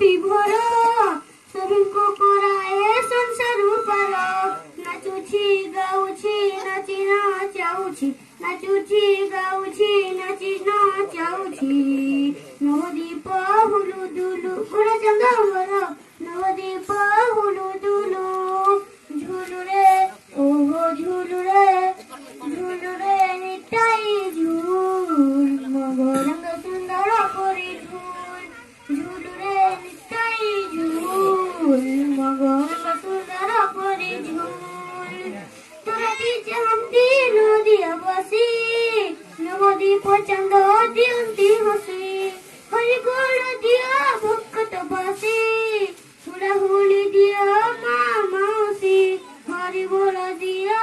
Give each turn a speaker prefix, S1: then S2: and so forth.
S1: ବିଭୋର ସବୁଙ୍କୁ କରାଏ ସଂସାର ପାର ନାଚୁଛି ଗାଉଛି ନାଚି ନାଚାଉଛି ନାଚୁଛି ଗାଉଛି ନାଚି ନାଚାଉଛି ନବଦୀପ ହୁଲୁ ଦୁଲୁ ଗୋରା ଚନ୍ଦମର ନବଦୀପ ହୁଲୁ ଦୁଲୁ ଝୁଲୁରେ ଓହୋ ଝୁଲୁରେ ঝুলুরে নিতাই ঝুল মগরঙ্গ সুন্দর পরি ঝুল ঝুলুরে নিতাই ঝুল মগরঙ্গ সুন্দর পরি ঝুল তোরা দিছে হামতি নদিয়া বসি নবদ্বীপ চন্দ দিয়ন্তি হসি হরি গোড় দিয়া ভক্ত বসি হুড়া হুড়ি দিয়া মা মাউসি হরি বল দিয়া